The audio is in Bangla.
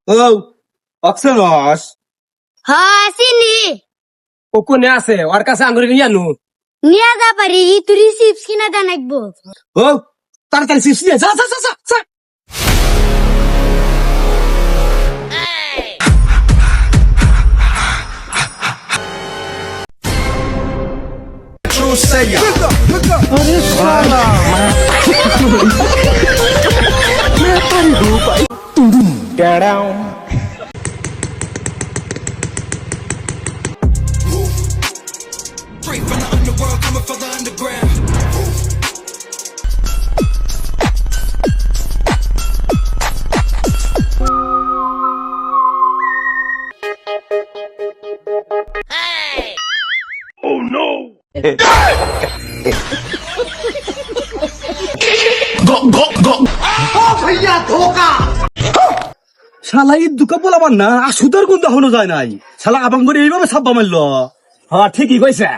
ও অক্সেনস হ্যাঁ চিনি ও কোনে আছে ওর কাছে আঙ্গুরি নিয়ে আনু নিয়ে যা পারি তুই চিপস কিনা দেন একবো ও তাড়াতাড়ি চিপস নিয়ে যা যা যা যা, যা Straight from the underworld, coming for the underground. শালা এই দুকা বলাবার না আসুদার গন্ধ হনো যায় নাই শালা আবাঙ্গরে এইভাবে সাব্বা মারলো হ্যাঁ ঠিকই কইছে